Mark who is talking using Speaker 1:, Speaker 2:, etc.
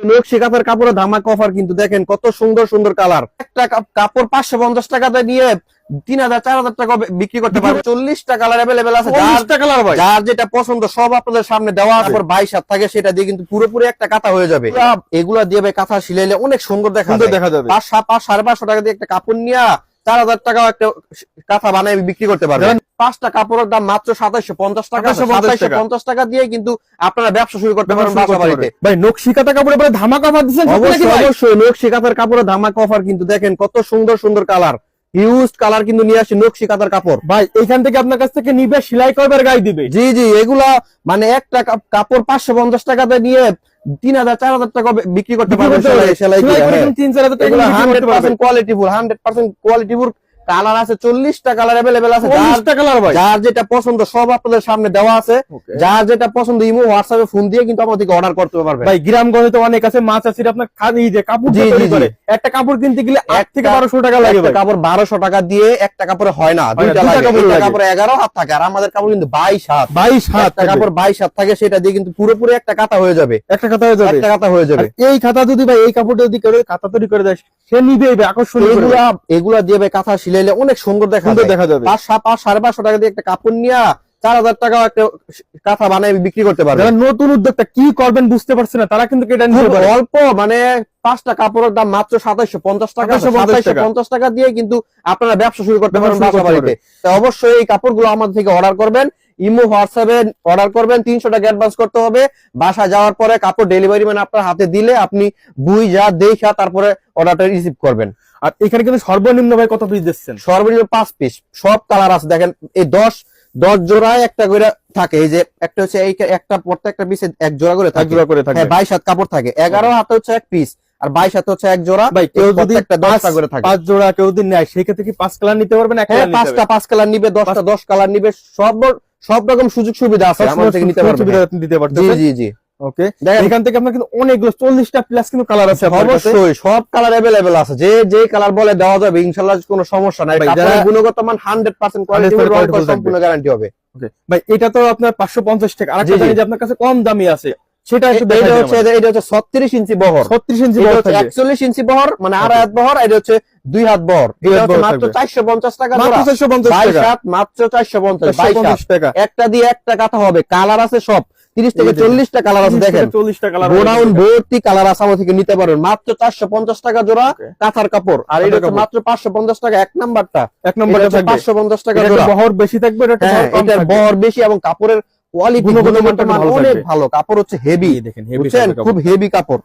Speaker 1: নকশি কাঁথার কাপড়ে ধামাকা অফার কিন্তু দেখেন কত সুন্দর সুন্দর কালার। একটা কাপড় 550 টাকাতে নিয়ে 3000-4000 টাকা বিক্রি করতে পারবে। 40টা কালার अवेलेबल আছে,
Speaker 2: 40টা কালার ভাই,
Speaker 1: যার যেটা পছন্দ সব আপনাদের সামনে দেওয়া আছে। 22 হাত থাকে, সেটা দিয়ে কিন্তু পুরোপুরি একটা কাঁথা হয়ে যাবে। এগুলা দিয়ে ভাই কাঁথা সিলাইলে অনেক সুন্দর দেখা যাবে। 500-550 টাকা দিয়ে একটা কাপড় নিয়ে 4000 টাকা একটা কাঁথা বানায় বিক্রি করতে পারবেন। 5টা কাপড়ের দাম মাত্র 2750 টাকা। 2750 টাকা দিয়ে কিন্তু আপনারা ব্যবসা শুরু করতে পারবেন বাসা বাড়িতে।
Speaker 2: ভাই নকশি কাঁথা কাপড়ে পরে ধামাকা অফার দিচ্ছেন?
Speaker 1: অবশ্যই নকশি কাঁথার কাপড়ে ধামাকা অফার কিন্তু দেখেন কত সুন্দর সুন্দর কালার, হিউজ কালার কিন্তু নিয়ে আসছে নকশি কাঁথার কাপড়।
Speaker 2: ভাই এখান থেকে আপনার কাছ থেকে নিবে, সেলাই করবে আর গায়ে দিবে।
Speaker 1: জি জি, এগুলা মানে একটা কাপড় 550 টাকাতে নিয়ে 3000-4000 টাকা বিক্রি করতে পারবেন। সেলাই করে
Speaker 2: 3-4000 টাকা
Speaker 1: 100% কোয়ালিটিফুল কালার আছে। 40টা কালার अवेलेबल আছে,
Speaker 2: 40টা কালার ভাই,
Speaker 1: যার যেটা পছন্দ সব আপনাদের সামনে দেওয়া আছে। যার যেটা পছন্দ ইমো হোয়াটসঅ্যাপে ফোন দিয়ে কিন্তু আমাদেরকে অর্ডার করতে পারবেন।
Speaker 2: ভাই গ্রামগঞ্জে তো অনেক আছে মা চাচির আপনার খাদি যে কাপড় তৈরি করে, একটা কাপড় কিনতে গেলে 8 থেকে 1200 টাকা লাগে ভাই।
Speaker 1: কাপড় 1200 টাকা দিয়ে একটা কাপড়ে হয় না, দুইটা লাগে। একটা কাপড়ে 11 হাত থাকে, আর আমাদের কাপড় কিন্তু 22 হাত।
Speaker 2: 22 হাত
Speaker 1: কাপড় 22 হাত থাকে, সেটা দিয়ে কিন্তু পুরোপুরি একটা কাঁথা হয়ে যাবে।
Speaker 2: একটা কাঁথা হয়ে যাবে,
Speaker 1: একটা কাঁথা হয়ে যাবে।
Speaker 2: এই কাঁথা যদি ভাই এই কাপড়টা যদি করে কাঁথা তৈরি করে দেয়, সে নিবে আকর্ষণীয়।
Speaker 1: এগুলা দিয়ে ভাই কাঁথা সিলাইলে অনেক সুন্দর দেখা
Speaker 2: যাবে।
Speaker 1: 500-550 টাকা দিয়ে একটা কাপড় নিয়ে 4000 টাকা একটা কাঁথা বানায় বিক্রি করতে পারবে।
Speaker 2: যারা নতুন উদ্যোক্তা কি করবেন বুঝতে পারছেন না, তারা কিন্তু এটা নিতে পারে।
Speaker 1: অল্প মানে 5টা কাপড়ের দাম মাত্র 2750 টাকা। 2750 টাকা দিয়ে কিন্তু আপনারা ব্যবসা শুরু করতে পারেন বাসা বাড়িতে। তো অবশ্যই এই কাপড়গুলো আমাদের থেকে অর্ডার করবেন, ইমো হোয়াটসঅ্যাপে অর্ডার করবেন। 300 টাকা অ্যাডভান্স করতে হবে। বাসা যাওয়ার পরে কাপড় ডেলিভারি মানে আপনার হাতে দিলে আপনি বুঝা দেখা তারপরে অর্ডারটা রিসিভ করবেন।
Speaker 2: আর এখানে কিন্তু সর্বনিম্ন ভাই কত পিস দিচ্ছেন?
Speaker 1: সর্বনিম্ন 5 পিস, সব কালার আছে। দেখেন এই 10 জোড়ায় একটা করে থাকে। এই যে একটা হচ্ছে এই একটা প্রত্যেকটা পিসে এক জোড়া করে থাকে। 22 হাত কাপড় থাকে। 11 হাতে হচ্ছে এক পিস, আর 22 হাতে হচ্ছে এক জোড়া।
Speaker 2: ভাই কেউ যদি
Speaker 1: 10টা করে থাকে,
Speaker 2: 5 জোড়া কেউ যদি নেয়, সেই ক্ষেত্রে কি 5 কালার নিতে পারবেন?
Speaker 1: হ্যাঁ, 5 কালার নিবে, 10টা 10 কালার নিবে। সব রকম সুযোগ সুবিধা আছে, আমাদের থেকে নিতে পারবেন। জি জি জি,
Speaker 2: ওকে। এখান থেকে আপনার কিন্তু অনেকগুলো 40টা প্লাস কিন্তু কালার আছে।
Speaker 1: অবশ্যই সব কালার अवेलेबल আছে, যে কালার বলে দেওয়া যাবে ইনশাআল্লাহ, কোনো সমস্যা নাই। কাপড়ের গুণগত মান 100% কোয়ালিটি সম্পূর্ণ গ্যারান্টি হবে।
Speaker 2: ওকে ভাই, এটা তো আপনার 550 টাকা। আরেকটা জানি যে আপনার কাছে কম দামি আছে, সেটা একটু
Speaker 1: এটা হচ্ছে 36 ইঞ্চি বহর।
Speaker 2: 36 ইঞ্চি বহর থাকে,
Speaker 1: 41 ইঞ্চি বহর মানে আড়াই হাত বহর। এটা হচ্ছে 2 হাত বহর। এটা হচ্ছে মাত্র 450 টাকা।
Speaker 2: মাত্র 450 টাকা।
Speaker 1: 22 হাত মাত্র 450
Speaker 2: টাকা।
Speaker 1: একটা দিয়ে একটা কাঁথা হবে। কালার আছে সব 30 থেকে 40টা কালার আছে। দেখেন
Speaker 2: 40টা কালার,
Speaker 1: গোডাউন ভর্তি কালার আছে, আমাদের থেকে নিতে পারবেন মাত্র 450 টাকা জোড়া কাঁথার কাপড়। আর এটা হচ্ছে মাত্র 550 টাকা। এক নাম্বারটা 550 টাকা জোড়া।
Speaker 2: বহর বেশি থাকবে,
Speaker 1: এটার বহর বেশি এবং কাপড়ের কোয়ালিটি অনেক ভালো। কাপড় হচ্ছে হেভি, বুঝছেন, খুব হেভি কাপড়।